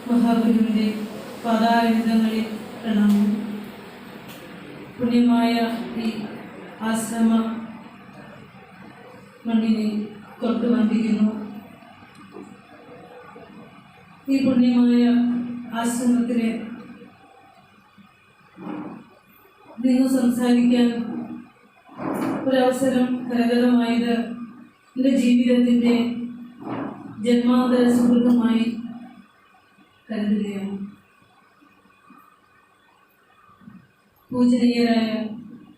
മഹാഗുരുവിന്റെ പദാരവിന്ദങ്ങളിൽ പ്രണാമം. പുണ്യമായ ഈ ആശ്രമ മണ്ണിനെ തൊട്ട് വന്ദിക്കുന്നു. ഈ പുണ്യമായ ആശ്രമത്തിലെ നിന്ന് സംസാരിക്കാൻ ഒരവസരം കരഗതമായത് എൻ്റെ ജീവിതത്തിൻ്റെ ജന്മാന്തര സുഹൃതമായി കരുതുകയാണ്. പൂജനീയരായ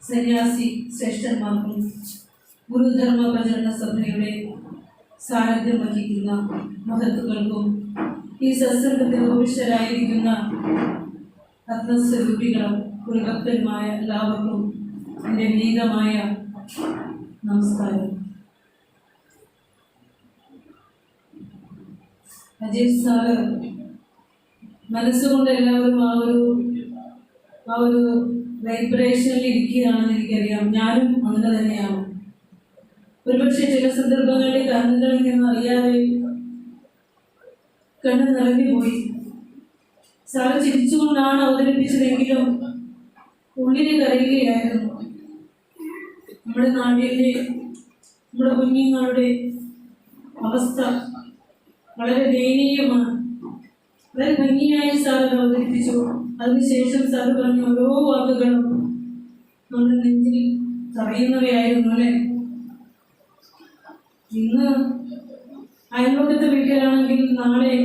സന്യാസി ശ്രേഷ്ഠന്മാർക്കും ഗുരുധർമ്മ പ്രചരണ സഭയുടെ സാന്നിധ്യം വഹിക്കുന്ന മഹത്തുക്കൾക്കും ഈ സത്സംഗത്തിൽ ഉപവിഷ്ടരായിരിക്കുന്ന ആത്മസ്വരൂപികളും ഗുരുഭക്തരുമായ എല്ലാവർക്കും എൻ്റെ വിനീതമായ നമസ്കാരം. അജയ് സാറ് മനസ്സുകൊണ്ട് എല്ലാവരും ആ ഒരു വൈബ്രേഷനിൽ ഇരിക്കുകയാണെന്ന് എനിക്കറിയാം. ഞാനും അങ്ങനെ തന്നെയാണ്. ഒരുപക്ഷെ ചില സന്ദർഭങ്ങളിൽ കണ്ണുകളിൽ നിന്ന് അറിയാതെ കണ്ണ് നിറഞ്ഞുപോയി. സാറ് ചിരിച്ചുകൊണ്ടാണ് അവതരിപ്പിച്ചതെങ്കിലും ഉള്ളിൽ കരയുകയായിരുന്നു. നമ്മുടെ നാടിൻ്റെ നമ്മുടെ കുഞ്ഞുങ്ങളുടെ അവസ്ഥ വളരെ ദയനീയമാണ്. വളരെ ഭംഗിയായി സാർ അവതരിപ്പിച്ചു. അതിനുശേഷം സാർ പറഞ്ഞ ഓരോ വാക്കുകളും നമ്മുടെ നെഞ്ചിൽ തറയുന്നവയായിരുന്നു അല്ലേ. ഇന്ന് അയൽവക്കത്തെ വീട്ടിലാണെങ്കിൽ നാളെ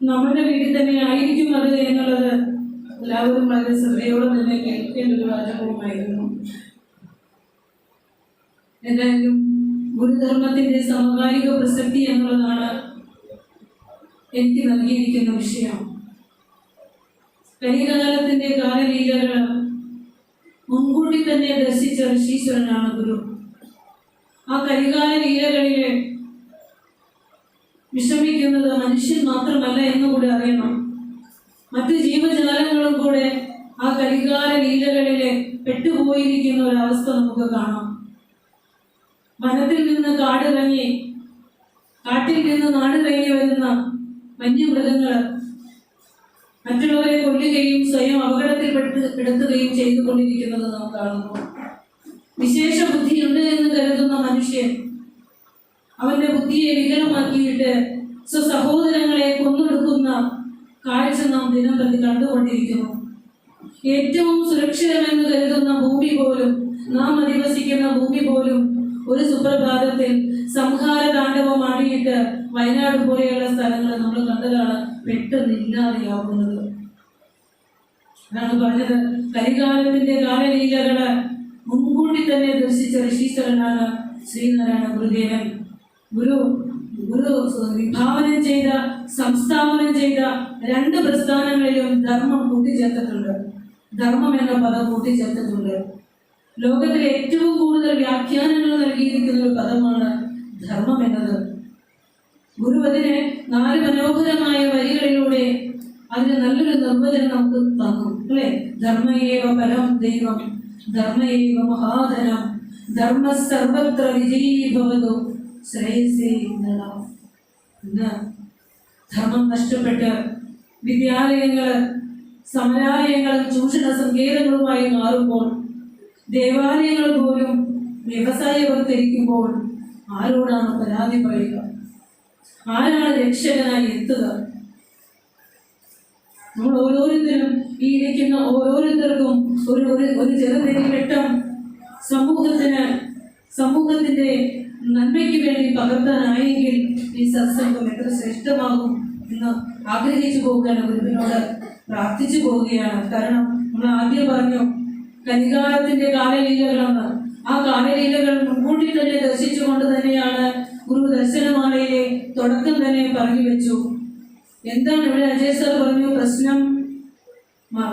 നമ്മുടെ വീട്ടിൽ തന്നെ ആയിരിക്കും അത് എന്നുള്ളത് എല്ലാവരും വളരെ ശ്രദ്ധയോടെ തന്നെ കേൾക്കേണ്ട ഒരു വാചകവുമായിരുന്നു. എന്തായാലും ഗുരുധർമ്മത്തിന്റെ സമകാലിക പ്രസക്തി എന്നുള്ളതാണ് എനിക്ക് നൽകിയിരിക്കുന്ന വിഷയം. കലികാലത്തിന്റെ കാലലീലകൾ മുൻകൂട്ടി തന്നെ ദർശിച്ച ഋഷീശ്വരനാണ് ഗുരു. ആ കലികാല ലീലകളിലെ വിഷമിക്കുന്നത് മനുഷ്യൻ മാത്രമല്ല എന്നുകൂടെ അറിയണം. മറ്റ് ജീവജാലങ്ങളും കൂടെ ആ കലികാല ലീലകളിലെ പെട്ടുപോയിരിക്കുന്ന ഒരവസ്ഥ നമുക്ക് കാണാം. വനത്തിൽ നിന്ന് കാടിറങ്ങി, കാട്ടിൽ നിന്ന് നാടിറങ്ങി വരുന്ന വന്യമൃഗങ്ങൾ മറ്റുള്ളവരെ കൊല്ലുകയും സ്വയം അപകടത്തിൽ പെടുത്തുകയും ചെയ്തുകൊണ്ടിരിക്കുന്നത് നാം കാണുന്നു. വിശേഷ ബുദ്ധിയുണ്ട് എന്ന് കരുതുന്ന മനുഷ്യൻ അവന്റെ ബുദ്ധിയെ വികലമാക്കിയിട്ട് സ്വസഹോദരങ്ങളെ കൊന്നൊടുക്കുന്ന കാഴ്ച നാം ദിനം പ്രതി കണ്ടുകൊണ്ടിരിക്കുന്നു. ഏറ്റവും സുരക്ഷിതമെന്ന് കരുതുന്ന ഭൂമി പോലും, നാം അധിവസിക്കുന്ന ഭൂമി പോലും ഒരു സുപ്രഭാതത്തിൽ സംഹാര താണ്ഡവം ആടിയിട്ട് വയനാട് പോലെയുള്ള സ്ഥലങ്ങൾ നമ്മൾ കണ്ടതാണ് പെട്ടെന്നില്ലാതെയാവുന്നത്. അതാണ് പറഞ്ഞത്, കലികാലത്തിന്റെ കാലലീലകള് മുൻകൂട്ടി തന്നെ ദർശിച്ച ഋഷീശ്വരനാണ് ശ്രീനാരായണ ഗുരുദേവൻ. ഗുരു വിഭാവനം ചെയ്ത, സംസ്ഥാപനം ചെയ്ത രണ്ട് പ്രസ്ഥാനങ്ങളിലും ധർമ്മം കൂട്ടിച്ചേർത്തിട്ടുണ്ട്. ധർമ്മം എന്ന പദം കൂട്ടിച്ചേർത്തിട്ടുണ്ട്. ലോകത്തിൽ ഏറ്റവും കൂടുതൽ വ്യാഖ്യാനങ്ങൾ നൽകിയിരിക്കുന്ന ഒരു പദമാണ് ധർമ്മം എന്നത്. ഗുരു അതിനെ 4 മനോഹരമായ വരികളിലൂടെ അതിന് നല്ലൊരു നിർവചനം നമുക്ക് തന്നു അല്ലേ. ധർമ്മയേവ പരം ദൈവം, ധർമ്മയേവ മഹാധനം, ധർമ്മ സർവത്ര വിജയീഭവതു ശ്രേയസേ നള. ഇന്ന് ധർമ്മം നഷ്ടപ്പെട്ട് വിദ്യാലയങ്ങൾ സമരാലയങ്ങളും ചൂഷണ സങ്കേതങ്ങളുമായി മാറുമ്പോൾ, ദേവാലയങ്ങൾ പോലും വ്യവസായവൽക്കരിക്കുമ്പോൾ ആരോടാണ് പരാതി പറയുക? ആരാണ് രക്ഷകനായി എത്തുക? നമ്മൾ ഓരോരുത്തരും, ഈ ഇരിക്കുന്ന ഓരോരുത്തർക്കും ഒരു ചെറുതെങ്കിലും സമൂഹത്തിന്റെ നന്മയ്ക്ക് വേണ്ടി പകർത്താനായെങ്കിൽ ഈ സത്സംഗം എത്ര ശ്രേഷ്ഠമാകും എന്ന് ആഗ്രഹിച്ചു പോവുകയാണ്, ഗുരുവിനോട് പ്രാർത്ഥിച്ചു പോവുകയാണ്. കാരണം നമ്മൾ ആദ്യം പറഞ്ഞു കലികാലത്തിന്റെ കാലലീലകളെന്ന്. ആ കാലലീലകൾ മുൻകൂട്ടി തന്നെ ദർശിച്ചുകൊണ്ട് തന്നെയാണ് ഗുരു ദർശനമാലയിലെ തുടക്കം തന്നെ പറഞ്ഞു വെച്ചു. എന്താണ് ഇവിടെ അജയ് സാർ പറഞ്ഞു, പ്രശ്നം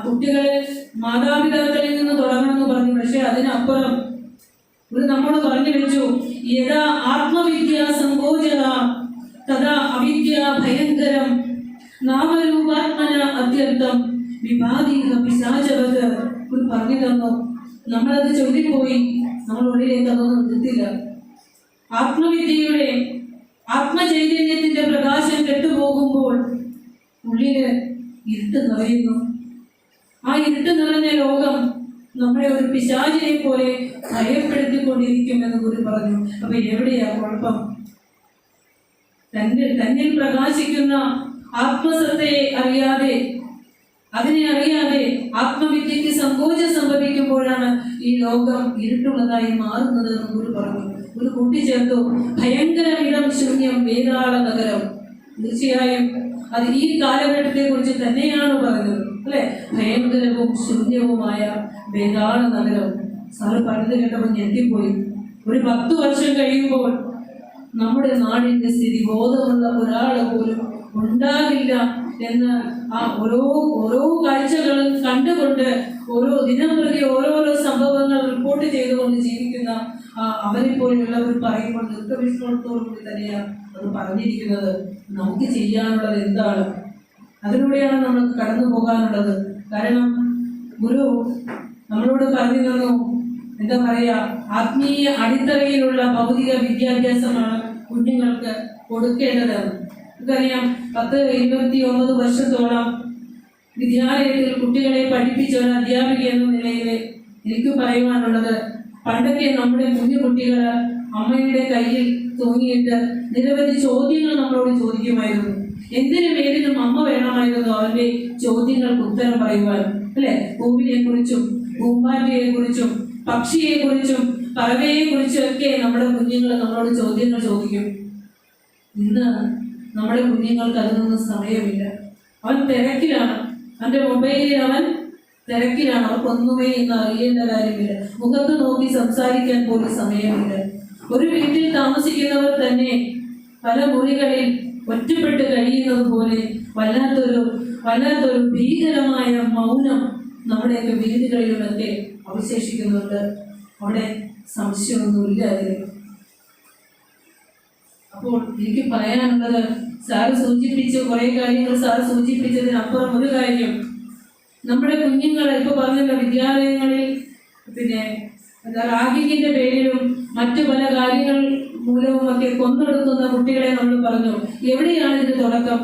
കുട്ടികളെ മാതാപിതാക്കളിൽ നിന്ന് തുടങ്ങണമെന്ന് പറഞ്ഞു. പക്ഷെ അതിനപ്പുറം ഇത് നമ്മോട് പറഞ്ഞു വെച്ചു, യഥാ ആത്മവിദ്യ സങ്കോചത തഥാ അവിദ്യ ഭയങ്കരം നാമരൂപാത്മന അത്യർത്ഥം വിവാദീക പിശാചവത് ഒരു പറഞ്ഞു തന്നു. നമ്മളത് ചൊല്ലിപ്പോയി, നമ്മൾ ഉള്ളിലേക്ക് അതൊന്നും എടുത്തില്ല. ആത്മവിദ്യയുടെ ആത്മചൈതന്യത്തിന്റെ പ്രകാശം കെട്ടുപോകുമ്പോൾ ഉള്ളില് ഇരുട്ട് നിറയുന്നു. ആ ഇരുട്ട് നിറഞ്ഞ ലോകം നമ്മളെ ഒരു പിശാചിനെ പോലെ ഭയപ്പെടുത്തിക്കൊണ്ടിരിക്കുമെന്ന് ഗുരു പറഞ്ഞു. അപ്പൊ എവിടെയാ കുഴപ്പം? തന്നിൽ പ്രകാശിക്കുന്ന ആത്മസത്തയെ അറിയാതെ, അതിനെ അറിയാതെ ആത്മവിദ്യക്ക് സങ്കോചം സംഭവിക്കുമ്പോഴാണ് ഈ ലോകം ഇരുട്ടുള്ളതായി മാറുന്നത് എന്ന് ഗുരു പറഞ്ഞു. ഗുരു കൂട്ടിച്ചേർത്തു, ഭയങ്കരമിടം ശൂന്യം വേതാള നഗരം. തീർച്ചയായും അത് ഈ കാലഘട്ടത്തെ കുറിച്ച് തന്നെയാണ് പറഞ്ഞത്, അല്ലെ? ഭയങ്കരവും ശൂന്യവുമായ വേതാള നഗരം. സാറ് പറഞ്ഞത് കേട്ടപ്പോൾ ഞെട്ടിപ്പോയി. ഒരു 10 വർഷം കഴിയുമ്പോൾ നമ്മുടെ നാടിന്റെ സ്ഥിതി ബോധമുള്ള ഒരാൾ പോലും ഉണ്ടാകില്ല എന്ന് ആ ഓരോ കാഴ്ചകളും കണ്ടുകൊണ്ട് ഓരോ ദിനം പ്രതി ഓരോരോ സംഭവങ്ങൾ റിപ്പോർട്ട് ചെയ്തുകൊണ്ട് ജീവിക്കുന്ന അവരെ പോലെയുള്ളവർ പറയുമ്പോൾ ദീർഘവിഷ്ണോത്തോടുകൂടി തന്നെയാണ് അത് പറഞ്ഞിരിക്കുന്നത്. നമുക്ക് ചെയ്യാനുള്ളത് എന്താണ്? അതിലൂടെയാണ് നമുക്ക് കടന്നു പോകാനുള്ളത്. കാരണം ഗുരു നമ്മളോട് പറഞ്ഞു തന്നു, എന്താ പറയാ, ആത്മീയ അടിത്തറയിലുള്ള ഭൗതിക വിദ്യാഭ്യാസമാണ് കുഞ്ഞുങ്ങൾക്ക് കൊടുക്കേണ്ടത്. നമുക്കറിയാം, 10-29 വർഷത്തോളം വിദ്യാലയത്തിൽ കുട്ടികളെ പഠിപ്പിച്ച ഒരു അധ്യാപിക എന്ന നിലയിൽ എനിക്ക് പറയുവാനുള്ളത്, പണ്ടൊക്കെ നമ്മുടെ കുഞ്ഞു കുട്ടികൾ അമ്മയുടെ കയ്യിൽ തൂങ്ങിയിട്ട് നിരവധി ചോദ്യങ്ങൾ നമ്മളോട് ചോദിക്കുമായിരുന്നു. എന്തിനും ഏതിനും അമ്മ വേണമായിരുന്നു അവരുടെ ചോദ്യങ്ങൾക്ക് ഉത്തരം പറയുവാൻ, അല്ലെ? പൂവിനെ കുറിച്ചും പൂമ്പാറ്റയെ കുറിച്ചും പക്ഷിയെ കുറിച്ചും പറവയെ കുറിച്ചും ഒക്കെ നമ്മുടെ കുഞ്ഞുങ്ങൾ നമ്മളോട് ചോദ്യങ്ങൾ ചോദിക്കും. ഇന്ന് നമ്മുടെ കുഞ്ഞുങ്ങൾക്ക് അതിനൊന്നും സമയമില്ല. അവൻ തിരക്കിലാണ്, അവന്റെ മൊബൈലിൽ അവൻ തിരക്കിലാണ്. അവർക്കൊന്നുമേ ഇന്ന് അറിയേണ്ട കാര്യമില്ല. മുഖത്ത് നോക്കി സംസാരിക്കാൻ പോലും സമയമില്ല. ഒരു വീട്ടിൽ താമസിക്കുന്നവർ തന്നെ പല മുറികളിൽ ഒറ്റപ്പെട്ട് കഴിയുന്നത് പോലെ വല്ലാത്തൊരു ഭീകരമായ മൗനം നമ്മുടെയൊക്കെ വീടുകളിലുമൊക്കെ അവശേഷിക്കുന്നുണ്ട്. അവിടെ സംശയമൊന്നുമില്ല അതിൽ. അപ്പോൾ എനിക്ക് പറയാനുള്ളത്, സാറ് സൂചിപ്പിച്ച കുറെ കാര്യങ്ങൾ, സാറ് സൂചിപ്പിച്ചതിനപ്പുറം ഒരു കാര്യം, നമ്മുടെ കുഞ്ഞുങ്ങളെ ഇപ്പൊ പറഞ്ഞല്ലോ, വിദ്യാലയങ്ങളിൽ റാഗിങ്ങിന്റെ പേരിലും മറ്റു പല കാര്യങ്ങൾ മൂലവുമൊക്കെ കൊന്നെടുക്കുന്ന കുട്ടികളെ നമ്മൾ പറഞ്ഞു. എവിടെയാണ് ഇതിന് തുടക്കം?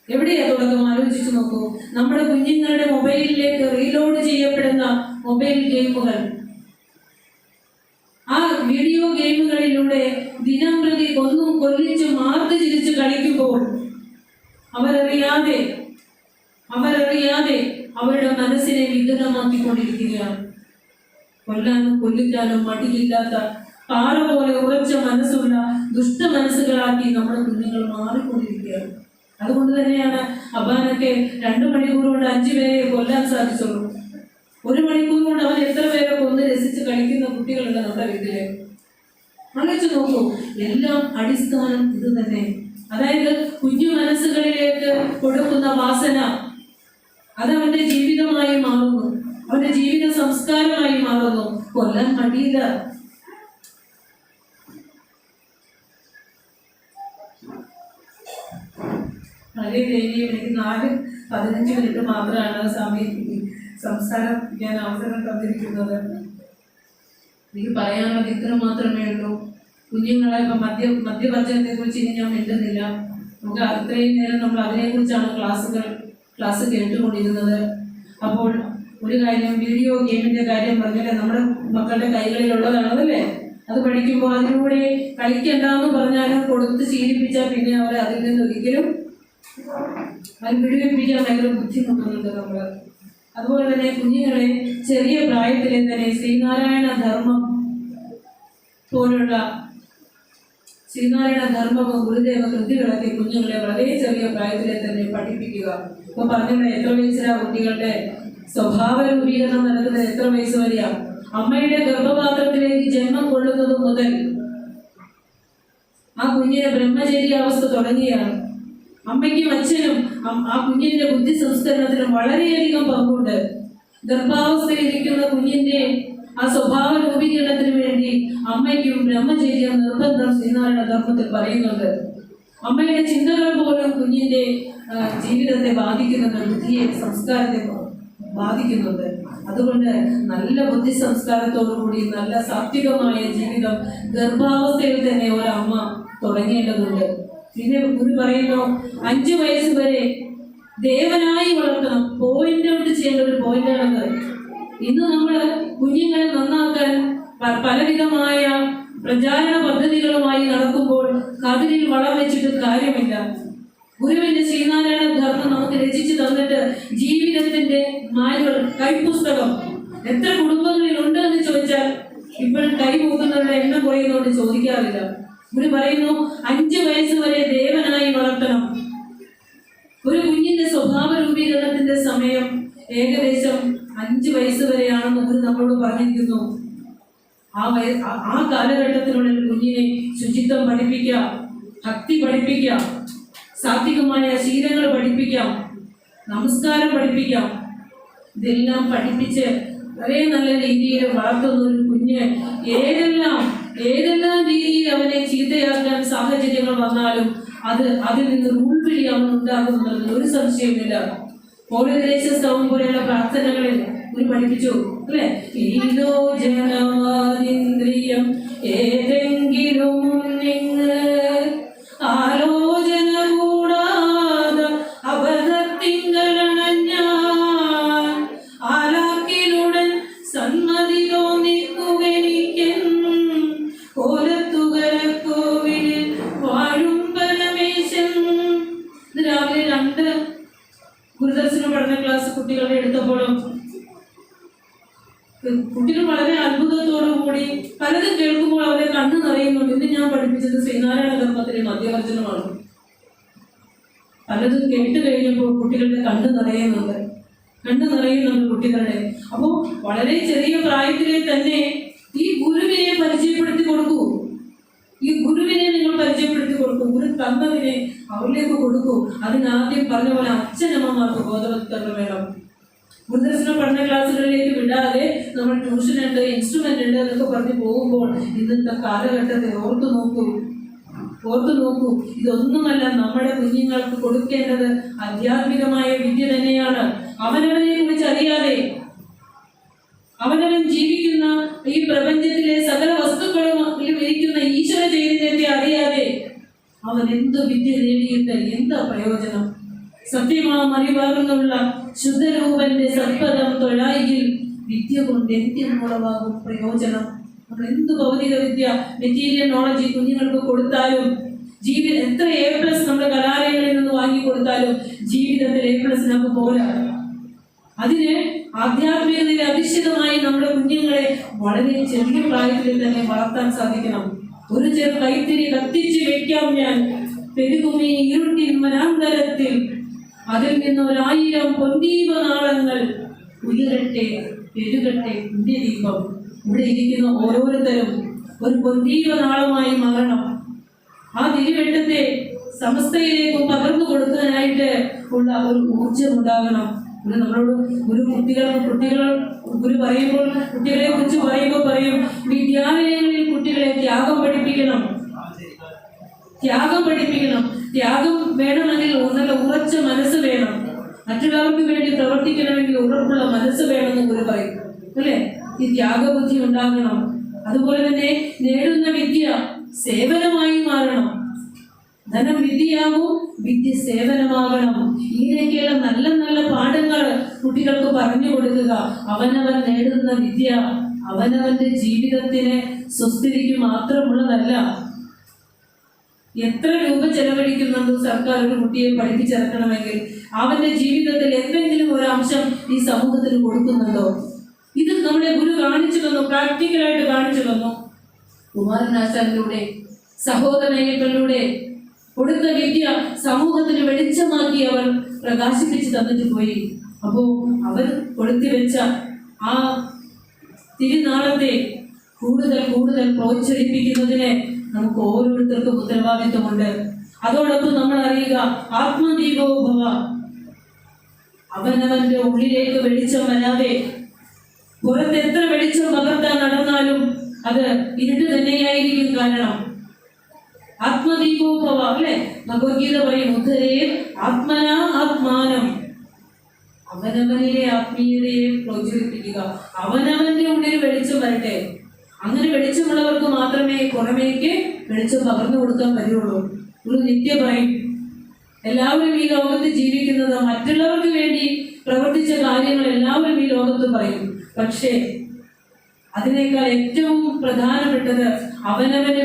എവിടെയാ തുടക്കം? ആലോചിച്ചു നോക്കൂ. നമ്മുടെ കുഞ്ഞുങ്ങളുടെ മൊബൈലിലേക്ക് റീലോഡ് ചെയ്യപ്പെടുന്ന മൊബൈൽ ഗെയിമുകൾ, ആ വീഡിയോ ഗെയിമുകളിലൂടെ ദിനം പ്രതി കൊന്നും കൊല്ലിച്ച് മാർത്ത് ചിരിച്ച് കളിക്കുമ്പോൾ അവരറിയാതെ അവരുടെ മനസ്സിനെ വികൃതമാക്കിക്കൊണ്ടിരിക്കുകയാണ്. കൊല്ലാനും കൊല്ലിക്കാനും മടിയില്ലാത്ത പാറ പോലെ ഉറച്ച മനസ്സുള്ള ദുഷ്ട മനസ്സുകളാക്കി നമ്മുടെ കുഞ്ഞുങ്ങൾ മാറിക്കൊണ്ടിരിക്കുകയാണ്. അതുകൊണ്ട് തന്നെയാണ് അബാനൊക്കെ 2 മണിക്കൂർ കൊണ്ട് 5 പേരെ കൊല്ലാൻ സാധിച്ചുള്ളൂ. 1 മണിക്കൂർ കൊണ്ട് അവൻ എത്ര പേരെ കൊന്ന് രസിച്ച് കളിക്കുന്ന കുട്ടികളുണ്ട് നമ്മുടെ വീട്ടില്. ആലോചിച്ച് നോക്കൂ. എല്ലാം അടിസ്ഥാനം ഇത് തന്നെ. അതായത് കുഞ്ഞു മനസ്സുകളിലേക്ക് കൊടുക്കുന്ന വാസന അത് അവന്റെ ജീവിതമായി മാറുന്നു, അവന്റെ ജീവിത സംസ്കാരമായി മാറുന്നു. കൊല്ലാൻ മടിയില്ല. വളരെ ദയനീയം. എനിക്ക് 4-15 മിനിറ്റ് മാത്രമാണ് സമയം സംസാരം ഞാൻ അവസരം തന്നിരിക്കുന്നത്. എനിക്ക് പറയാനുള്ളത് ഇത്ര മാത്രമേ ഉള്ളൂ. കുഞ്ഞുങ്ങളെ ഇപ്പം മദ്യവർജനത്തെ കുറിച്ച് ഇനി ഞാൻ മിണ്ടുന്നില്ല. നമുക്ക് അത്രയും നേരം നമ്മൾ അതിനെക്കുറിച്ചാണ് ക്ലാസ് കേട്ടുകൊണ്ടിരുന്നത്. അപ്പോൾ ഒരു കാര്യം, വീഡിയോ ഗെയിമിന്റെ കാര്യം പറഞ്ഞാൽ നമ്മുടെ മക്കളുടെ കൈകളിലുള്ളതാണല്ലേ. അത് പഠിക്കുമ്പോൾ അതിലൂടെ കളിക്കണ്ടെന്ന് പറഞ്ഞാലും കൊടുത്ത് ശീലിപ്പിച്ചാൽ പിന്നെ അവരെ അതിൽ നിന്ന് ഒരിക്കലും അത് വിടുവിപ്പിക്കാൻ ഭയങ്കര ബുദ്ധിമുട്ടുന്നുണ്ട് നമ്മൾ. അതുപോലെ തന്നെ കുഞ്ഞുങ്ങളെ ചെറിയ പ്രായത്തിലെ തന്നെ ശ്രീനാരായണ ധർമ്മം പോലുള്ള ഗുരുദേവ കൃതികളൊക്കെ കുഞ്ഞുങ്ങളെ വളരെ ചെറിയ പ്രായത്തിലെ തന്നെ പഠിപ്പിക്കുക. ഇപ്പൊ പറഞ്ഞുള്ള എത്ര വയസ്സിലാ കുട്ടികളുടെ സ്വഭാവ രൂപീകരണം നടക്കുന്നത്? എത്ര വയസ്സ് വരെയാ? അമ്മയുടെ ഗർഭപാത്രത്തിലേക്ക് ജന്മം കൊള്ളുന്നത് മുതൽ ആ കുഞ്ഞിന്റെ ബ്രഹ്മചര്യാവസ്ഥ തുടങ്ങിയാണ്. അമ്മയ്ക്കും അച്ഛനും ആ കുഞ്ഞിന്റെ ബുദ്ധി സംസ്കരണത്തിനും വളരെയധികം പങ്കുണ്ട്. ഗർഭാവസ്ഥയിലിരിക്കുന്ന കുഞ്ഞിന്റെ ആ സ്വഭാവ രൂപീകരണത്തിന് വേണ്ടി അമ്മയ്ക്കും ബ്രഹ്മചര്യം നിർബന്ധം ശ്രീനാരായണ ധർമ്മത്തിൽ പറയുന്നുണ്ട്. അമ്മയുടെ ചിന്തകൾ പോലും കുഞ്ഞിന്റെ ജീവിതത്തെ ബാധിക്കുന്നുണ്ട്, ബുദ്ധിയെ, സംസ്കാരത്തെ ബാധിക്കുന്നുണ്ട്. അതുകൊണ്ട് നല്ല ബുദ്ധി സംസ്കാരത്തോടുകൂടി നല്ല സാത്വികമായ ജീവിതം ഗർഭാവസ്ഥയിൽ തന്നെ ഒരമ്മ തുടങ്ങേണ്ടതുണ്ട്. പിന്നെ ഗുരു പറയുന്നു 5 വയസ്സ് വരെ ദേവനായി വളർത്തണം. പോയിന്റ് ഔട്ട് ചെയ്യേണ്ട ഒരു പോയിന്റാണത്. ഇന്ന് നമ്മൾ കുഞ്ഞുങ്ങളെ നന്നാക്കാൻ പലവിധമായ പ്രചാരണ പദ്ധതികളുമായി നടക്കുമ്പോൾ കതിരിൽ വളം വെച്ചിട്ട് കാര്യമില്ല. ഗുരുവിന്റെ ശ്രീനാരായണ ധർമ്മം നമുക്ക് രചിച്ചു തന്നിട്ട് ജീവിതത്തിന്റെ മാനുവൽ കൈപ്പുസ്തകം എത്ര കുടുംബങ്ങളിൽ ഉണ്ട് എന്ന് ചോദിച്ചാൽ ഇപ്പോഴും കൈപോകുന്നവരുടെ എണ്ണം കുറയുന്നതുകൊണ്ട് ചോദിക്കാറില്ല. ഗുരു പറയുന്നു 5 വയസ്സ് വരെ ദേവനായി വളർത്തണം. ഒരു കുഞ്ഞിന്റെ സ്വഭാവ രൂപീകരണത്തിന്റെ സമയം ഏകദേശം 5 വയസ്സ് വരെയാണെന്ന് ഗുരു നമ്മളോട് പറഞ്ഞിരിക്കുന്നു. ആ കാലഘട്ടത്തിനുള്ളിൽ കുഞ്ഞിനെ ശുചിത്വം പഠിപ്പിക്കാം, ഭക്തി പഠിപ്പിക്കാം, സാത്വികമായ ശീലങ്ങൾ പഠിപ്പിക്കാം, നമസ്കാരം പഠിപ്പിക്കാം. ഇതെല്ലാം പഠിപ്പിച്ച് വളരെ നല്ല രീതിയിൽ വളർത്തുന്ന ഒരു കുഞ്ഞ് ഏതെല്ലാം രീതിയിൽ അവനെ ചീത്തയാക്കാൻ സാഹചര്യങ്ങൾ വന്നാലും അതിൽ നിന്ന് ഉൾവിളി അവൻ ഉണ്ടാകുന്നതിൽ ഒരു സംശയമില്ല. ഓരോ പോലെയുള്ള പ്രാർത്ഥനകളിൽ ഒരു പഠിപ്പിച്ചു അല്ലെ, ഈലോ ജനവാദിന്ദ്രിയം ഏതെങ്കിലും ആലോചന കൂടാതെ അബദ്ധത്തിങ്കലണഞ്ഞാൻ ആലാക്കിലുടൻ സന്മതി തോന്നിക്കുകനിക്കൻ കോലത്തുകര കോവിലിൽ വാഴും പരമേശൻ. രാവിലെ 2 ഗുരുദർശന പഠന ക്ലാസ് കുട്ടികളുടെ എടുത്തപ്പോഴും കുട്ടികൾ വളരെ അത്ഭുതത്തോടു കൂടി പലതും കേൾക്കുമ്പോൾ അവരെ കണ്ണു നിറയുന്നുണ്ട്. ഇന്ന് ഞാൻ പഠിപ്പിച്ചത് ശ്രീനാരായണ ധർമ്മത്തിലെ മധ്യവർജനമാണ്. പലതും കേട്ട് കഴിഞ്ഞപ്പോൾ കുട്ടികളുടെ കണ്ണു നിറയുന്നുണ്ട് കുട്ടികളുടെ. അപ്പോൾ വളരെ ചെറിയ പ്രായത്തിലെ തന്നെ ഈ ഗുരുവിനെ പരിചയപ്പെടുത്തി കൊടുക്കൂ. നിങ്ങൾ പരിചയപ്പെടുത്തി കൊടുക്കൂ. ഗുരു തന്നതിനെ അവരിലേക്ക് കൊടുക്കൂ. അതിനാദ്യം പറഞ്ഞ പോലെ അച്ഛനമ്മമാർക്ക് ബോധവത്കരണം വേണം. ഗുരുദർശന പഠന ക്ലാസ്സുകളിലേക്ക് വിടാതെ നമ്മൾ ട്യൂഷൻ ഉണ്ട്, ഇൻസ്ട്രുമെന്റ് ഉണ്ട് എന്നൊക്കെ പറഞ്ഞ് പോകുമ്പോൾ ഇന്നത്തെ കാലഘട്ടത്തെ ഓർത്തു നോക്കൂ. ഇതൊന്നുമല്ല നമ്മുടെ കുഞ്ഞുങ്ങൾക്ക് കൊടുക്കേണ്ടത് ആധ്യാത്മികമായ വിദ്യ തന്നെയാണ്. അവനവനെ കുറിച്ച് അറിയാതെ, അവനവൻ ജീവിക്കുന്ന ഈ പ്രപഞ്ചത്തിലെ സകല വസ്തുക്കളും ഇരിക്കുന്ന ഈശ്വര ചൈതന്യത്തെ അറിയാതെ അവൻ എന്ത് വിദ്യ നേടിയിട്ട് എന്താ പ്രയോജനം? സത്യമാം അറിവാകുന്നുള്ള ശുദ്ധരൂപന്റെ സത്പദം തൊഴായിൽ വിദ്യ കൊണ്ട് എന്തിനുളവാകും പ്രയോജനം? നമ്മൾ എന്ത് ഭൗതിക വിദ്യ, മെറ്റീരിയൽ നോളജ് കുഞ്ഞുങ്ങൾക്ക് കൊടുത്താലും, എത്ര A+ നമ്മുടെ കലാലയങ്ങളിൽ നിന്ന് വാങ്ങിക്കൊടുത്താലും ജീവിതത്തിൽ A+ നമുക്ക് പോരാ. അതിന് ആധ്യാത്മികതയിൽ അധിഷ്ഠിതമായി നമ്മുടെ കുഞ്ഞുങ്ങളെ വളരെ ചെറിയ പ്രായത്തിൽ തന്നെ വളർത്താൻ സാധിക്കണം. ഒരു ചെറു കൈത്തിരി കത്തിച്ച് വെക്കാം ഞാൻ പെരുകുമീ ഇരുട്ടിൻ വനാന്തരത്തിൽ, അതിൽ നിന്ന് 1000 പൊൻദീപനാളങ്ങൾ ഉയരട്ടെ പെരുകട്ടെ പുണ്യദീപം. ഇവിടെ ഇരിക്കുന്ന ഓരോരുത്തരും ഒരു പൊൻദീപനാളമായി മാറണം. ആ തിരുവെട്ടത്തെ സമസ്തയിലേക്കും പകർന്നു കൊടുക്കാനായിട്ട് ഉള്ള ഒരു ഊർജം ഉണ്ടാകണം. നമ്മളോട് കുട്ടികൾ ഗുരു പറയുമ്പോൾ, കുട്ടികളെ കുറിച്ച് പറയുമ്പോൾ പറയും, വിദ്യാലയങ്ങളിൽ കുട്ടികളെ ത്യാഗം പഠിപ്പിക്കണം. ത്യാഗം വേണമെങ്കിൽ നല്ല ഉറച്ച മനസ്സ് വേണം. മറ്റുള്ളവർക്ക് വേണ്ടി പ്രവർത്തിക്കണമെങ്കിൽ ഉറപ്പുള്ള മനസ്സ് വേണമെന്ന് ഗുരു പറയും അല്ലെ. ഈ ത്യാഗബുദ്ധി ഉണ്ടാകണം. അതുപോലെ തന്നെ നേടുന്ന വിദ്യ സേവനമായി മാറണം. ധനം വിദ്യയാകും, വിദ്യ സേവനമാകണം. ഇതിനൊക്കെയുള്ള നല്ല നല്ല പാഠങ്ങൾ കുട്ടികൾക്ക് പറഞ്ഞു കൊടുക്കുക. അവനവൻ നേടുന്ന വിദ്യ അവനവന്റെ ജീവിതത്തിന് സ്വസ്ഥിതിക്ക് മാത്രമുള്ളതല്ല. എത്ര രൂപ ചെലവഴിക്കുന്നുണ്ട് സർക്കാർ ഒരു കുട്ടിയെ പഠിപ്പിച്ചിറക്കണമെങ്കിൽ? അവന്റെ ജീവിതത്തിൽ എന്തെങ്കിലും ഒരു അംശം ഈ സമൂഹത്തിന് കൊടുക്കുന്നുണ്ടോ? ഇത് നമ്മുടെ ഗുരു കാണിച്ചു തന്നു, പ്രാക്ടിക്കലായിട്ട് കാണിച്ചു തന്നു. കുമാരനാശാനിലൂടെ, സഹോദരങ്ങളിലൂടെ കൊടുത്ത വിദ്യ സമൂഹത്തിന് വെളിച്ചമാക്കി അവർ പ്രകാശിപ്പിച്ച് തന്നിട്ട് പോയി. അപ്പോൾ അവർ കൊളുത്തിവെച്ച ആ തിരുനാളത്തെ കൂടുതൽ പ്രോത്സാഹിപ്പിക്കുന്നതിന് നമുക്ക് ഓരോരുത്തർക്കും ഉത്തരവാദിത്വമുണ്ട്. അതോടൊപ്പം നമ്മൾ അറിയുക, ആത്മദീപോഭവ. അവനവന്റെ ഉള്ളിലേക്ക് വെളിച്ചം വരാതെ പുറത്ത് എത്ര വെളിച്ചം പകർത്താൻ നടന്നാലും അത് ഇരുട്ട് തന്നെയായിരിക്കും. കാരണം ആത്മദീപോഭവ അല്ലെ, ഭഗവത്ഗീത പറയും ഉദ്ധരേ ആത്മനാ ആത്മാനം. അവനവനിലെ ആത്മീയതയെ പ്രോത്സാഹിപ്പിക്കുക. അവനവന്റെ ഉള്ളിൽ വെളിച്ചം വരട്ടെ. അങ്ങനെ വെളിച്ചമുള്ളവർക്ക് മാത്രമേ പുറമേക്ക് വെളിച്ചം പകർന്നു കൊടുക്കാൻ പറ്റുള്ളൂ. ഒരു നിത്യ പറയും, എല്ലാവരും ഈ ലോകത്ത് ജീവിക്കുന്നത് മറ്റുള്ളവർക്ക് വേണ്ടി പ്രവർത്തിച്ച കാര്യങ്ങൾ എല്ലാവരും ഈ ലോകത്ത് പറയും. പക്ഷേ അതിനേക്കാൾ ഏറ്റവും പ്രധാനപ്പെട്ടത് അവനവന്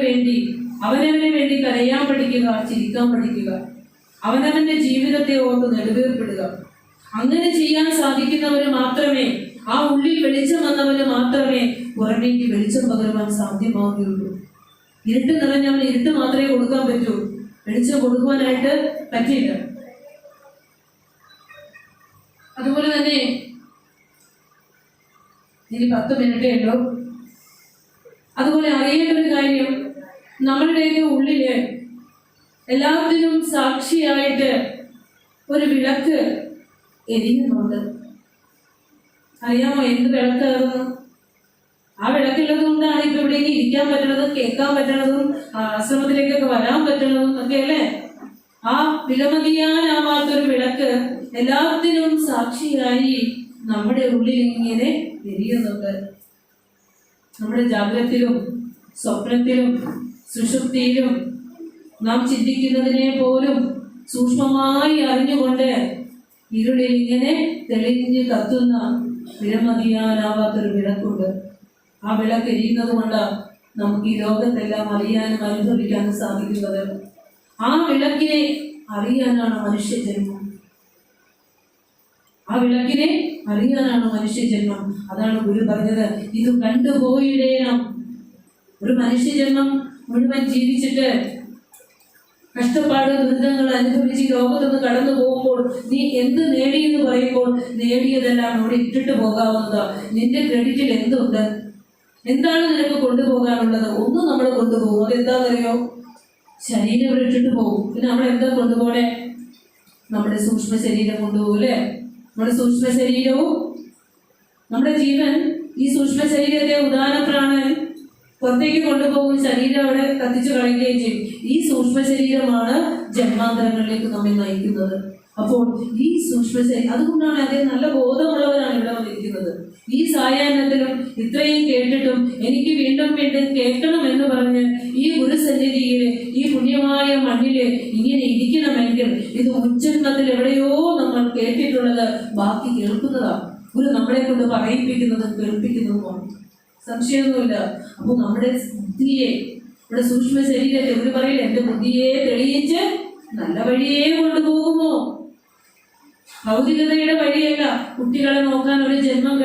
വേണ്ടി കരയാൻ പഠിക്കുക, ചിരിക്കാൻ പഠിക്കുക, അവനവന്റെ ജീവിതത്തെ ഓർത്ത് നെടുവേർപ്പെടുക. അങ്ങനെ ചെയ്യാൻ സാധിക്കുന്നവര് മാത്രമേ, ആ ഉള്ളിൽ വെളിച്ചം വന്നവന് മാത്രമേ പുറമേക്ക് വെളിച്ചം പകരുവാൻ സാധ്യമാവുകയുള്ളൂ. ഇരുട്ട് നിറഞ്ഞവൻ ഇരുട്ട് മാത്രമേ കൊടുക്കാൻ പറ്റൂ, വെളിച്ചം കൊടുക്കുവാനായിട്ട് പറ്റില്ല. അതുപോലെ തന്നെ ഇനി 10 മിനിറ്റേ ഉള്ളൂ. അതുപോലെ അറിയേണ്ട ഒരു കാര്യം, നമ്മളുടെയൊക്കെ ഉള്ളില് എല്ലാത്തിനും സാക്ഷിയായിട്ട് ഒരു വിളക്ക് എരിയുന്നുണ്ട്. അറിയാമോ എന്ത് വിളക്കായിരുന്നു? ആ വിളക്കുള്ളത് കൊണ്ടാണ് ഇപ്പൊ ഇവിടെ ഇരിക്കാൻ പറ്റണതും കേൾക്കാൻ പറ്റണതും ആശ്രമത്തിലേക്കൊക്കെ വരാൻ പറ്റണതും ഒക്കെ അല്ലേ. ആ വിലമതിയാനാവാത്തൊരു വിളക്ക് എല്ലാത്തിനും സാക്ഷിയായി നമ്മുടെ ഉള്ളിൽ ഇങ്ങനെ എരിയുന്നുണ്ട്. നമ്മുടെ ജാഗ്രതയിലും സ്വപ്നത്തിലും സുഷുപ്തിയിലും നാം ചിന്തിക്കുന്നതിനെ പോലും സൂക്ഷ്മമായി അറിഞ്ഞുകൊണ്ട് ഇരുളിൽ ഇങ്ങനെ തെളിഞ്ഞ് കത്തുന്ന വിലമതിയാനാവാത്തൊരു വിളക്കുണ്ട്. ആ വിളക്ക് എരിയുന്നത് കൊണ്ട് നമുക്ക് ഈ ലോകത്തെല്ലാം അറിയാനും അനുഭവിക്കാനും സാധിക്കുന്നത്. ആ വിളക്കിനെ അറിയാനാണ് മനുഷ്യജന്മം. ആ വിളക്കിനെ അറിയാനാണ് മനുഷ്യജന്മം. അതാണ് ഗുരു പറഞ്ഞത്, ഇത് കണ്ടുപോയിടേണം. ഒരു മനുഷ്യജന്മം മുഴുവൻ ജീവിച്ചിട്ട് കഷ്ടപ്പാട് ദുരിതങ്ങൾ അനുഭവിച്ച് ലോകത്തൊന്ന് കടന്നു പോകുമ്പോൾ നീ എന്ത് നേടി എന്ന് പറയുമ്പോൾ നേടിയതെല്ലാം അവിടെ ഇട്ടിട്ട് പോകാവുന്നതാ. നിന്റെ ക്രെഡിറ്റിൽ എന്തുണ്ട്? എന്താണ് നിനക്ക് കൊണ്ടുപോകാനുള്ളത്? ഒന്നും നമ്മൾ കൊണ്ടുപോകും. അതെന്താണെന്നറിയോ? ശരീരം ഇവിടെ ഇട്ടിട്ട് പോകും. പിന്നെ നമ്മൾ എന്താ കൊണ്ടുപോകണേ? നമ്മുടെ സൂക്ഷ്മ ശരീരം കൊണ്ടുപോകും അല്ലേ. നമ്മുടെ സൂക്ഷ്മ ശരീരവും നമ്മുടെ ജീവൻ, ഈ സൂക്ഷ്മ ശരീരത്തെ ഉദാഹരണപ്രാണൻ പുറത്തേക്ക് കൊണ്ടുപോകും, ശരീരം അവിടെ കത്തിച്ചു കളയുകയും ചെയ്യും. ഈ സൂക്ഷ്മ ശരീരമാണ് ജന്മാന്തരങ്ങളിലേക്ക് നമ്മെ നയിക്കുന്നത്. അപ്പോൾ ഈ സൂക്ഷ്മ ശരീരം, അതുകൊണ്ടാണ് അദ്ദേഹം നല്ല ബോധമുള്ളവരാണ് ഇവിടെ വന്നിരിക്കുന്നത്. ഈ സായാഹ്നത്തിലും ഇത്രയും കേട്ടിട്ടും എനിക്ക് വീണ്ടും വീണ്ടും കേൾക്കണം എന്ന് പറഞ്ഞ് ഈ ഗുരുസന്നിധിയിൽ ഈ പുണ്യമായ മണ്ണില് ഇങ്ങനെ ഇരിക്കണമെങ്കിൽ ഇത് മുജ്ജന്മത്തിൽ എവിടെയോ നമ്മൾ കേട്ടിട്ടുള്ളത് ബാക്കി കേൾക്കുന്നതാണ്. ഗുരു നമ്മളെ കൊണ്ട് പറയിപ്പിക്കുന്നതും കേൾപ്പിക്കുന്നതുമാണ്, സംശയമൊന്നുമില്ല. അപ്പൊ നമ്മുടെ ബുദ്ധിയെ, നമ്മുടെ സൂക്ഷ്മ ശരീരത്തെ ഒരു പറയില്ല, എന്റെ ബുദ്ധിയെ തെളിയിച്ച് നല്ല വഴിയെ കൊണ്ടുപോകുമോ? ഭൗതികതയുടെ വഴിയല്ല. കുട്ടികളെ നോക്കാൻ ഒരു ജന്മം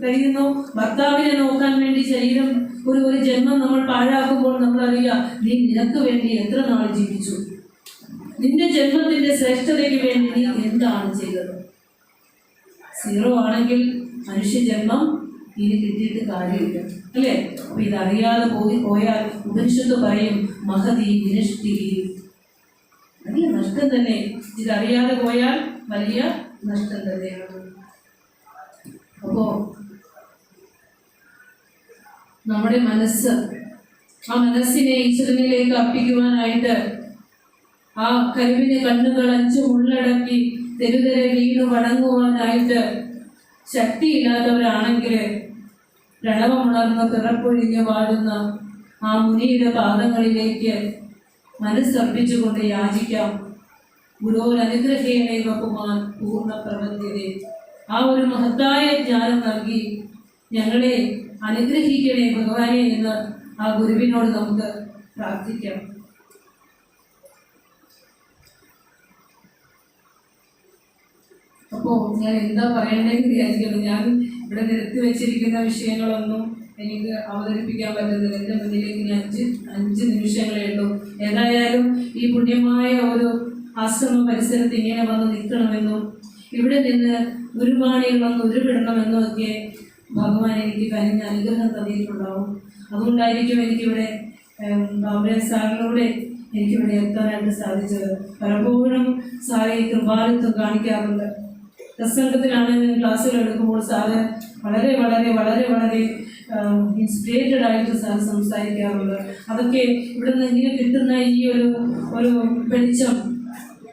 കഴിയുന്നു, ഭർത്താവിനെ നോക്കാൻ വേണ്ടി ശരീരം ഒരു ജന്മം നമ്മൾ പാഴാക്കുമ്പോൾ നമ്മൾ അറിയുക, നീ നിനക്ക് വേണ്ടി എത്ര നാൾ ജീവിച്ചു, നിന്റെ ജന്മത്തിന്റെ ശ്രേഷ്ഠതയ്ക്ക് വേണ്ടി നീ എന്താണ് ചെയ്തത്? 0 ആണെങ്കിൽ മനുഷ്യജന്മം ഇനി കിട്ടിയിട്ട് കാര്യമില്ല അല്ലേ. അപ്പൊ ഇതറിയാതെ പോയാൽ ഉപനിഷത്ത് പറയും മഹതി വിനഷ്ടി, വലിയ നഷ്ടം തന്നെ. ഇതറിയാതെ പോയാൽ വലിയ നഷ്ടം തന്നെയാണ്. അപ്പോ നമ്മുടെ മനസ്സ്, ആ മനസ്സിനെ ഈശ്വരനിലേക്ക് അർപ്പിക്കുവാനായിട്ട് ആ കരുവിന് കണ്ണുകൾ 5 ഉള്ളടക്കി തെരുതെരെ വീണു വണങ്ങുവാനായിട്ട് ശക്തിയില്ലാത്തവരാണെങ്കിൽ പ്രണവമുണർന്ന് പിറപ്പൊഴിഞ്ഞ് വാഴുന്ന ആ മുനിയുടെ പാദങ്ങളിലേക്ക് മനസ്സർപ്പിച്ചുകൊണ്ട് യാചിക്കാം. ഗുരുവനുഗ്രഹേണൈവ പുമാൻ പൂർണ്ണ പ്രപഞ്ചത്തെ, ആ ഒരു മഹത്തായ ജ്ഞാനം നൽകി ഞങ്ങളെ അനുഗ്രഹിക്കണേ ഭഗവാനെ എന്ന് ആ ഗുരുവിനോട് നമുക്ക് പ്രാർത്ഥിക്കാം. അപ്പോൾ ഞാൻ എന്താ പറയണ്ടതെന്ന് വിചാരിക്കുന്നു. ഞാൻ ഇവിടെ നിരത്തി വെച്ചിരിക്കുന്ന വിഷയങ്ങളൊന്നും എനിക്ക് അവതരിപ്പിക്കാൻ പറ്റുന്നില്ല. എൻ്റെ മുന്നിലേക്ക് ഇനി 5 നിമിഷങ്ങളേ ഉള്ളൂ. ഏതായാലും ഈ പുണ്യമായ ഒരു ആശ്രമ പരിസരത്ത് ഇങ്ങനെ വന്ന് നിൽക്കണമെന്നും ഇവിടെ നിന്ന് ഗുരുവാണിയിൽ വന്ന് ഉരുവിടണമെന്നും ഒക്കെ ഭഗവാൻ എനിക്ക് കനിഞ്ഞ അനുഗ്രഹം തന്നിട്ടുണ്ടാവും. അതുകൊണ്ടായിരിക്കും എനിക്കിവിടെ ബാബേ സാറിലൂടെ എനിക്കിവിടെ എത്താനായിട്ട് സാധിച്ചത്. പലപ്പോഴും സാറെ കൃപാലിത്വം കാണിക്കാറുണ്ട്. പ്രസംഗത്തിലാണെങ്കിലും ക്ലാസ്സുകൾ എടുക്കുമ്പോൾ സാറ് വളരെ വളരെ വളരെ വളരെ ഇൻസ്പിറേറ്റഡ് ആയിട്ട് സാർ സംസാരിക്കാറുണ്ട്. അതൊക്കെ ഇവിടെ നിന്ന് ഇങ്ങനെ കിട്ടുന്ന ഈ ഒരു വെളിച്ചം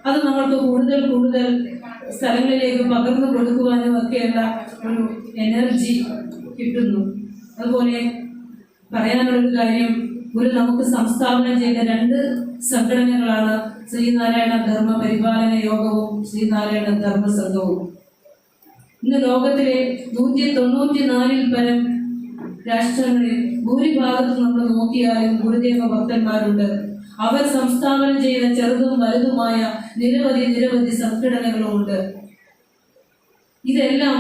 അത് നമ്മൾക്ക് കൂടുതൽ കൂടുതൽ സ്ഥലങ്ങളിലേക്ക് പകർന്നു കൊടുക്കുവാനും ഒക്കെയുള്ള ഒരു എനർജി കിട്ടുന്നു. അതുപോലെ പറയാനുള്ളൊരു കാര്യം, നമുക്ക് സംസ്ഥാപനം ചെയ്ത 2 സംഘടനകളാണ് ശ്രീനാരായണ ധർമ്മ പരിപാലന യോഗവും ശ്രീനാരായണ ധർമ്മസംഘവും. ഇന്ന് ലോകത്തിലെ 194 പരം രാഷ്ട്രങ്ങളിൽ ഭൂരിഭാഗത്തും നമ്മൾ നോക്കിയാലും ഗുരുദേവ ഭക്തന്മാരുണ്ട്. അവർ സംസ്ഥാപനം ചെയ്ത ചെറുതും വലുതുമായ നിരവധി സംഘടനകളുമുണ്ട്. ഇതെല്ലാം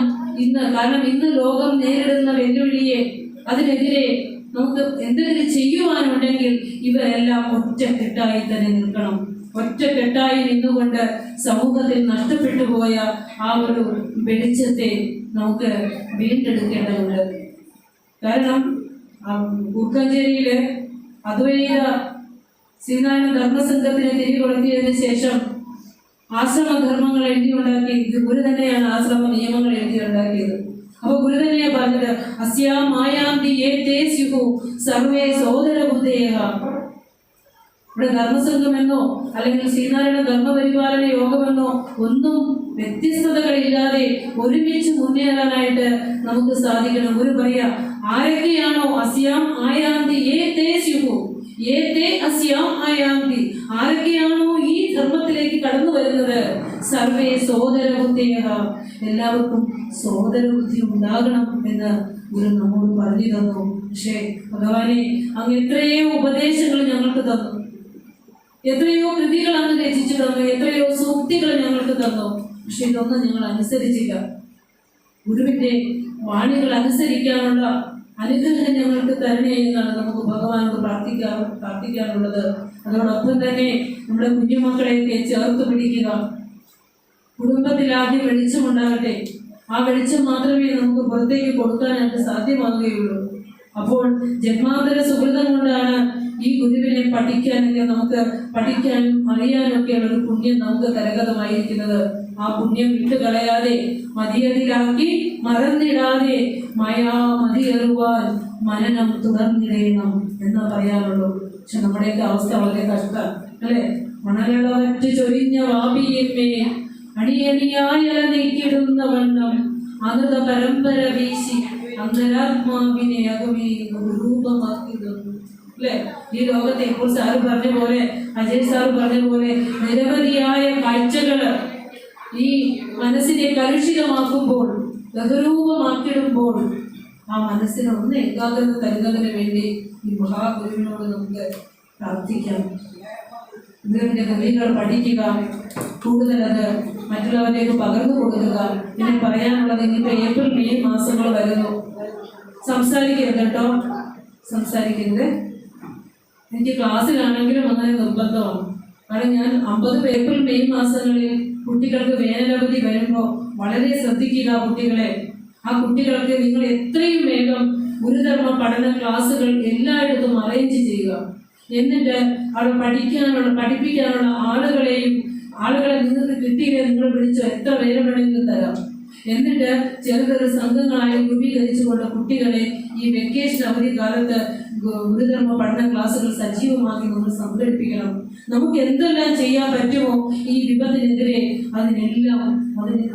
കാരണം ഇന്ന് ലോകം നേരിടുന്ന വെല്ലുവിളിയെ അതിനെതിരെ നമുക്ക് എന്തെങ്കിലും ചെയ്യുവാനുണ്ടെങ്കിൽ ഇവരെല്ലാം ഒറ്റക്കെട്ടായി തന്നെ നിൽക്കണം. ഒറ്റക്കെട്ടായി നിന്നുകൊണ്ട് സമൂഹത്തിൽ നഷ്ടപ്പെട്ടു പോയ ആ ഒരു വെളിച്ചത്തെ നമുക്ക് വീണ്ടെടുക്കേണ്ടതുണ്ട്. കാരണം കൂർക്കഞ്ചേരിയിലെ അദ്വൈത ശ്രീനാരായണ ധർമ്മസംഘത്തിനെ തിരികൊളുത്തിയതിനു ശേഷം ആശ്രമധർമ്മങ്ങൾ എഴുതിയുണ്ടാക്കി. ഇത് ഗുരു തന്നെയാണ് ആശ്രമ നിയമങ്ങൾ എഴുതിയുണ്ടാക്കിയത്. അപ്പൊ ഗുരു തന്നെയാ പറഞ്ഞത്, അസ്യാ മായാന്തി ഏതേ സ്യുഹു സർവേ സോദര ബുദ്ധേഹ. ഇവിടെ ധർമ്മസംഘമെന്നോ അല്ലെങ്കിൽ ശ്രീനാരായണ ധർമ്മപരിപാലന യോഗമെന്നോ ഒന്നും വ്യത്യസ്തതകളില്ലാതെ ഒരുമിച്ച് മുന്നേറാനായിട്ട് നമുക്ക് സാധിക്കണം. ഗുരു പറയാ, ആരൊക്കെയാണോ അസ്യാം ആയാന്തി ഏതേ സ്യുഹു ഏതേ അസ്യാം ആയാന്തി, ആരൊക്കെയാണോ ഈ ധർമ്മത്തിലേക്ക് കടന്നു വരുന്നത്, സർവേ സോദര ബുദ്ധേഹ, എല്ലാവർക്കും സോദര ബുദ്ധി ഉണ്ടാകണം എന്ന് ഗുരു നമ്മോട് പറഞ്ഞു തന്നു. പക്ഷേ ഭഗവാനെ, അങ്ങ് എത്രയോ ഉപദേശങ്ങൾ ഞങ്ങൾക്ക് തന്നു, എത്രയോ കൃതികൾ അങ്ങ് രചിച്ചു തന്നു, എത്രയോ സൂക്തികൾ ഞങ്ങൾക്ക് തന്നു. പക്ഷെ ഇതൊന്നും ഞങ്ങൾ അനുസരിച്ചില്ല. ഗുരുവിന്റെ വാണികൾ അനുസരിക്കാനുള്ള അനുഗ്രഹം ഞങ്ങൾക്ക് തരണേ എന്നാണ് നമുക്ക് ഭഗവാനോട് പ്രാർത്ഥിക്കാനുള്ളത്. അതോടൊപ്പം തന്നെ നമ്മുടെ കുഞ്ഞുമക്കളെയൊക്കെ ചേർത്ത് പിടിക്കുക. കുടുംബത്തിൽ ആദ്യം വെളിച്ചമുണ്ടാകട്ടെ. ആ വെളിച്ചം മാത്രമേ നമുക്ക് പുറത്തേക്ക് കൊടുക്കാനായിട്ട് സാധ്യമാകുകയുള്ളൂ. അപ്പോൾ ജന്മാന്തര സുഹൃതം കൊണ്ടാണ് ഈ ഗുരുവിനെ നമുക്ക് പഠിക്കാനും അറിയാനും ഒക്കെയുള്ള ഒരു പുണ്യം നമുക്ക് കരഗതമായിരിക്കുന്നത്. ആ പുണ്യം വിട്ടുകളയാതെ മതിയതിലാക്കി മറന്നിടാതെ മതിയേറുവാൻ മനനം തുടർന്നിടയണം എന്ന് പറയാനുള്ളൂ. പക്ഷെ നമ്മുടെയൊക്കെ അവസ്ഥ വളരെ കഷ്ടം അല്ലേ? മണലളവറ്റ് ചൊരിഞ്ഞ വാപിയമ്മേ അണിയണിയായ നീക്കിടുന്ന വണ്ണം അനൃത പരമ്പര വീശി അന്തരാത്മാവിനെ അകമേ രൂപമാക്കി തന്നു അല്ലെ? ഈ ലോകത്തെ ഇപ്പോൾ സാറ് പറഞ്ഞ പോലെ, അജയ് സാറ് പറഞ്ഞ പോലെ നിരവധിയായ കാഴ്ചകള് ഈ മനസ്സിനെ കലുഷിതമാക്കുമ്പോൾ, ബഹുരൂപമാക്കിടുമ്പോൾ ആ മനസ്സിനെ ഒന്ന് ഏകാഗ്രത തരുന്നതിന് വേണ്ടി ഈ മഹാഗുരുവിനോട് നമുക്ക് പ്രാർത്ഥിക്കാം. ഗുരുവിന്റെ കൃതികൾ പഠിക്കുക, കൂടുതൽ അത് മറ്റുള്ളവരിലേക്ക് പകർന്നു കൊടുക്കുക. പിന്നെ പറയാനുള്ളത്, ഇനിയിപ്പോൾ ഏപ്രിൽ മെയ് മാസങ്ങൾ വരുന്നു. സംസാരിക്കരുത് കേട്ടോ, സംസാരിക്കരുത്. എനിക്ക് ക്ലാസ്സിലാണെങ്കിലും അങ്ങനെ നിർബന്ധമാണ്. കാരണം ഞാൻ 50 ഏപ്രിൽ മെയ് മാസങ്ങളിൽ കുട്ടികൾക്ക് വേനലവധി വരുമ്പോൾ വളരെ ശ്രദ്ധിക്കുക കുട്ടികളെ. ആ കുട്ടികൾക്ക് നിങ്ങൾ എത്രയും വേഗം ഗുരുധർമ്മ പഠന ക്ലാസ്സുകൾ എല്ലായിടത്തും അറേഞ്ച് ചെയ്യുക. എന്നിട്ട് അവിടെ പഠിപ്പിക്കാനുള്ള ആളുകളെ നിങ്ങൾക്ക് കിട്ടിയില്ലേ നിങ്ങൾ വിളിച്ചോ, എത്ര പേര് വേണമെങ്കിലും തരാം. എന്നിട്ട് ചെറുതൊരു സംഘങ്ങളായി രൂപീകരിച്ചുകൊണ്ട് കുട്ടികളെ ഈ വെക്കേഷൻ അവധി കാലത്ത് ഗുരുധർമ്മ പഠന ക്ലാസ്സുകൾ സജീവമാക്കി നമ്മൾ സംഘടിപ്പിക്കണം. നമുക്ക് എന്തെല്ലാം ചെയ്യാൻ പറ്റുമോ ഈ വിപത്തിനെതിരെ അതിനെല്ലാം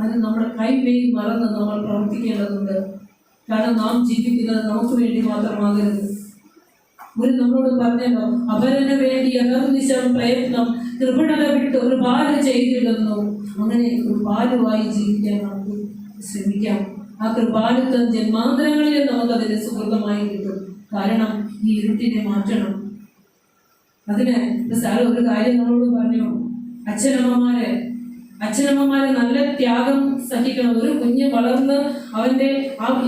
അത് നമ്മുടെ കൈമേൽ മറന്ന് നമ്മൾ പ്രവർത്തിക്കേണ്ടതുണ്ട്. കാരണം നാം ജീവിക്കുന്നത് നമുക്ക് വേണ്ടി മാത്രമാകരുത്. ഗുരു നമ്മളോട് പറഞ്ഞല്ലോ, അപരന് വേണ്ടി അകർനിശം പ്രയത്നം കൃപണത വിട്ട് ഒരു പാല് ചെയ്തിടുന്നു. അങ്ങനെ കൃപാലുവായി ജീവിക്കാൻ നമുക്ക് ശ്രമിക്കാം. ആ കൃപാലുത്വം ജന്മാന്തരങ്ങളിൽ നമുക്കതിന് സുഹൃതമായി കിട്ടും. കാരണം ഈ ഇരുട്ടിനെ മാറ്റണം. അതിന് സാറ് ഒരു കാര്യം നമ്മളോട് പറഞ്ഞു, അച്ഛനമ്മമാരെ നല്ല ത്യാഗം സഹിക്കണം. ഒരു കുഞ്ഞ് വളർന്ന് അവന്റെ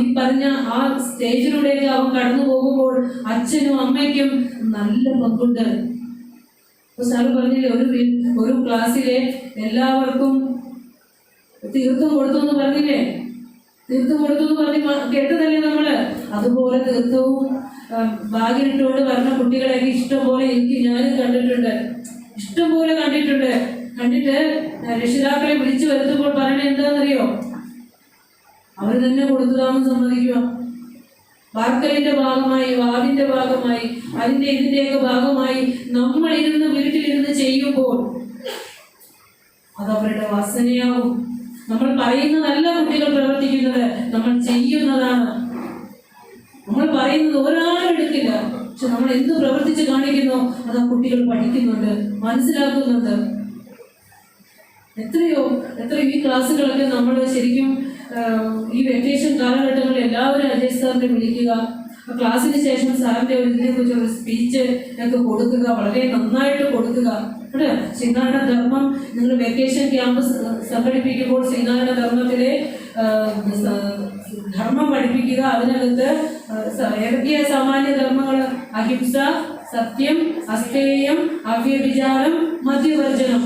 ഈ പറഞ്ഞ ആ സ്റ്റേജിലൂടെയൊക്കെ അവൻ കടന്നു പോകുമ്പോൾ അച്ഛനും അമ്മയ്ക്കും നല്ല പങ്കുണ്ട്. സാറ് പറഞ്ഞില്ലേ, ഒരു ക്ലാസ്സിലെ എല്ലാവർക്കും തീർത്ഥം കൊടുത്തു എന്ന് പറഞ്ഞില്ലേ? തീർത്ഥം കൊടുത്തു എന്ന് പറഞ്ഞ് കേട്ടതല്ലേ നമ്മള്? അതുപോലെ തീർത്ഥവും ഭാഗ്യമിട്ടുകൊണ്ട് പറഞ്ഞ കുട്ടികളെയൊക്കെ ഇഷ്ടംപോലെ ഞാനും കണ്ടിട്ടുണ്ട്, ഇഷ്ടംപോലെ കണ്ടിട്ട് രക്ഷിതാക്കളെ വിളിച്ചു വരുത്തുമ്പോൾ പറയണ എന്താണെന്നറിയോ? അവർ തന്നെ കൊടുത്തതാണെന്ന് സമ്മതിക്കുക. വാർക്കലിന്റെ ഭാഗമായി, വാദിന്റെ ഭാഗമായി, അതിന്റെ ഇതിന്റെയൊക്കെ ഭാഗമായി നമ്മൾ ഇരുന്ന് വീട്ടിലിരുന്ന് ചെയ്യുമ്പോൾ അത് അവരുടെ വാസനയാവും. നമ്മൾ പറയുന്നതല്ല കുട്ടികൾ പ്രവർത്തിക്കുന്നത്, നമ്മൾ ചെയ്യുന്നതാണ്. നമ്മൾ പറയുന്നത് ഒരാളും എടുക്കില്ല, പക്ഷെ നമ്മൾ എന്ത് പ്രവർത്തിച്ച് കാണിക്കുന്നോ അത് ആ കുട്ടികൾ പഠിക്കുന്നുണ്ട്, മനസ്സിലാക്കുന്നുണ്ട്. എത്രയോ ഈ ക്ലാസ്സുകളൊക്കെ നമ്മൾ ശരിക്കും ഈ വെക്കേഷൻ കാലഘട്ടങ്ങളിൽ എല്ലാവരും അജയ് സാറിനെ വിളിക്കുക, ക്ലാസ്സിന് ശേഷം സാറിന്റെ ഇതിനെക്കുറിച്ച് ഒരു സ്പീച്ച് ഒക്കെ കൊടുക്കുക, വളരെ നന്നായിട്ട് കൊടുക്കുക. അല്ലേ, ശ്രീനാരായണ ധർമ്മം നിങ്ങൾ വെക്കേഷൻ ക്യാമ്പ് സംഘടിപ്പിക്കുമ്പോൾ ശ്രീനാരായണ ധർമ്മത്തിലെ ധർമ്മം പഠിപ്പിക്കുക. അതിനകത്ത് ഏതൊക്കെയാ സാമാന്യ ധർമ്മങ്ങൾ? അഹിംസ, സത്യം, അസ്തേയം, അവ്യഭിചാരം, മദ്യവർജനം.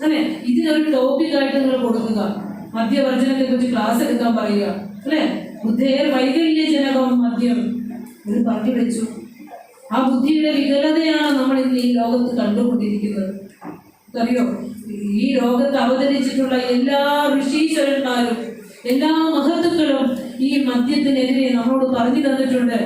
അല്ലെ, ഇതിനൊരു ടോപ്പിക്കായിട്ട് നിങ്ങൾ കൊടുക്കുക. മദ്യവർജനത്തെ കുറിച്ച് ക്ലാസ് എടുക്കാൻ പറയുക. അല്ലെ, ബുദ്ധേർ വൈകല്യജനകം മദ്യം ഇത് പറഞ്ഞു വെച്ചു. ആ ബുദ്ധിയുടെ വികലതയാണ് നമ്മൾ ഇന്ന് ഈ ലോകത്ത് കണ്ടുകൊണ്ടിരിക്കുന്നത്. അറിയോ, ഈ ലോകത്ത് അവതരിച്ചിട്ടുള്ള എല്ലാ ഋഷീശ്വരന്മാരും എല്ലാ മഹത്തുക്കളും ഈ മദ്യത്തിനെതിരെ നമ്മളോട് പറഞ്ഞു തന്നിട്ടുണ്ട്.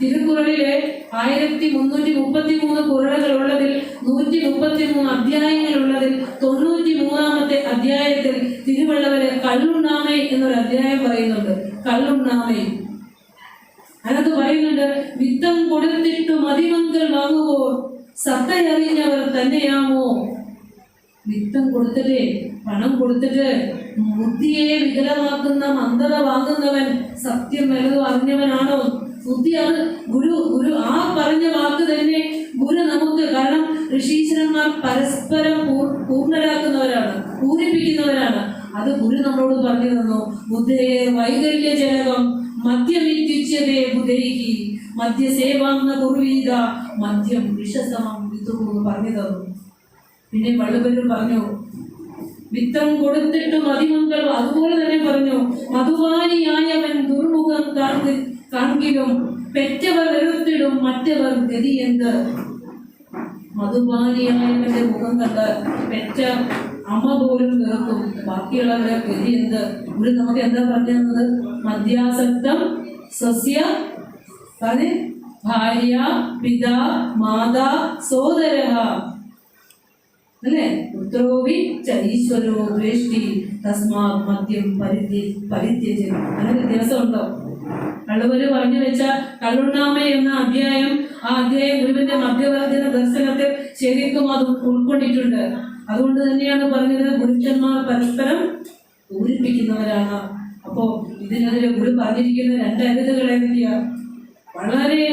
തിരുക്കുറളിലെ 1333 കുറളുകൾ ഉള്ളതിൽ 133 അധ്യായങ്ങളുള്ളതിൽ 93-ാമത്തെ അധ്യായത്തിൽ തിരുവള്ളവരെ കള്ളുണ്ണാമേ എന്നൊരു അധ്യായം പറയുന്നുണ്ട്. കള്ളുണ്ണാമേ അതിനകത്ത് പറയുന്നുണ്ട്, വിത്തം കൊടുത്തിട്ടു മതിമങ്കൾ വാങ്ങുവോർ സത്തയറിഞ്ഞവർ തന്നെയാമോ. വിത്തം കൊടുത്തിട്ട്, പണം കൊടുത്തിട്ട് ബുദ്ധിയെ വികലമാക്കുന്ന മന്ദത വാങ്ങുന്നവൻ സത്യം വല്ലതും അറിഞ്ഞവനാണോ? ബുദ്ധി അത് ഗുരു ആ പറഞ്ഞ വാക്ക് തന്നെ ഗുരു നമുക്ക്, കാരണം ഋഷീശ്വരന്മാർ പരസ്പരം പൂർണ്ണരാക്കുന്നവരാണ്, പൂരിപ്പിക്കുന്നവരാണ്. അത് ഗുരു നമ്മളോട് പറഞ്ഞു തന്നു. ബുദ്ധയെ വൈകല്യജനകം മദ്യമിത്യുച്യതേ ബുദ്ധൈഹി മദ്യസേവാംന കുർവീത മദ്യം വിഷസമം വിതുഹു പറഞ്ഞു തന്നു. പിന്നെ വള്ളുവരും പറഞ്ഞു, വിത്തം കൊടുത്തിട്ട് മതിമങ്കൾ, അതുപോലെ തന്നെ പറഞ്ഞു, മധുവാനിയായവൻ ദുർമുഖം കാൺകിലും പെറ്റവർ വെറുത്തിടും മറ്റവർ ഗതിയെന്ത്. മധുപാനിയായവന്റെ മുഖം കണ്ട് പെറ്റ അമ്മ പോലും വെറുക്കും, ബാക്കിയുള്ളവരുടെ ഗതി എന്ത്. ഇവിടെ നമുക്ക് എന്താ പറഞ്ഞു തന്നത്? മദ്യാസക്തം സ്വസ്യ പറഞ്ഞ് ഭാര്യ പിതാ മാതാ സോദരഃ അല്ലേ, പുത്രോവി ഈശ്വരോ ദ്വേഷ്ടി തസ്മാ മദ്യം പരിത്യജം. അങ്ങനെ വ്യത്യാസം ഉണ്ടോ? കള്ളുവര് പറഞ്ഞു വെച്ച കള്ളുണ്ണാമ എന്ന അധ്യായം, ആ അധ്യായം ഗുരുവിന്റെ മദ്യവർജന ദർശനത്തെ ശരിക്കും അത് ഉൾക്കൊണ്ടിട്ടുണ്ട്. അതുകൊണ്ട് തന്നെയാണ് പറഞ്ഞത് ഗുരുക്കന്മാർ പരസ്പരം പൂരിപ്പിക്കുന്നവരാണ്. അപ്പോ ഇതിനെതിരെ ഗുരു പറഞ്ഞിരിക്കുന്ന 2 അരുതുകൾ ഏതൊക്കെയാ? വളരെ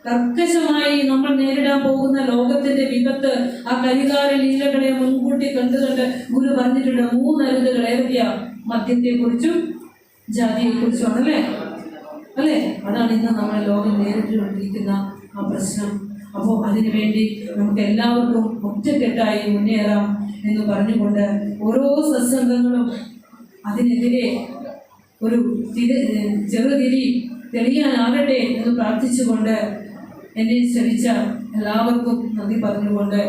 കർക്കശമായി നമ്മൾ നേരിടാൻ പോകുന്ന ലോകത്തിന്റെ വിപത്ത്, ആ കരികാല ലീലകളെ മുൻകൂട്ടി കണ്ടുകൊണ്ട് ഗുരു പറഞ്ഞിട്ടുണ്ട് 3 അരുതുകൾ ഏതൊക്കെയാ? മദ്യത്തെക്കുറിച്ചും ജാതിയെക്കുറിച്ചും ആണല്ലേ. അല്ലേ, അതാണ് ഇന്ന് നമ്മുടെ ലോകം നേരിട്ടുകൊണ്ടിരിക്കുന്ന ആ പ്രശ്നം. അപ്പോൾ അതിനുവേണ്ടി നമുക്ക് എല്ലാവർക്കും ഒറ്റക്കെട്ടായി മുന്നേറാം എന്ന് പറഞ്ഞുകൊണ്ട് ഓരോ സത്സംഗങ്ങളും അതിനെതിരെ ഒരു ചെറുതിരി തെളിയാനാകട്ടെ എന്ന് പ്രാർത്ഥിച്ചുകൊണ്ട് എന്നെ ശ്രമിച്ച എല്ലാവർക്കും നന്ദി പറഞ്ഞുകൊണ്ട്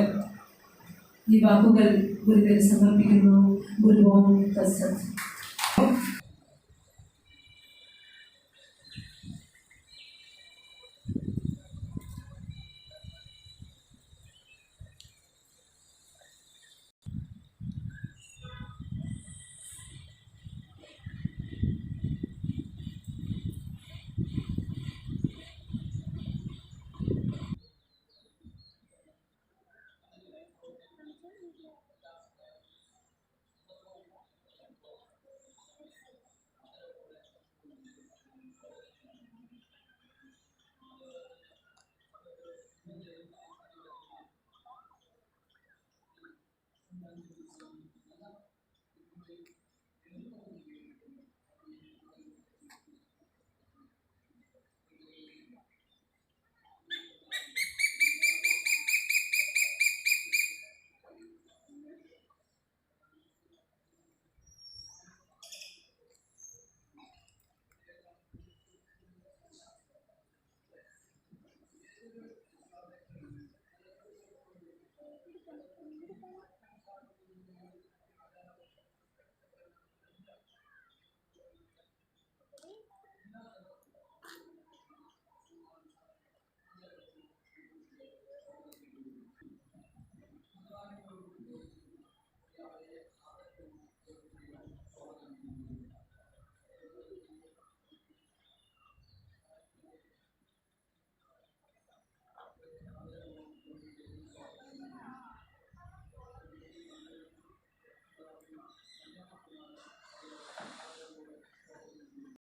ഈ വാക്കുകൾ ഗുരുവിൽ സമർപ്പിക്കുന്നു. ഗുരുവോം തത്സത്.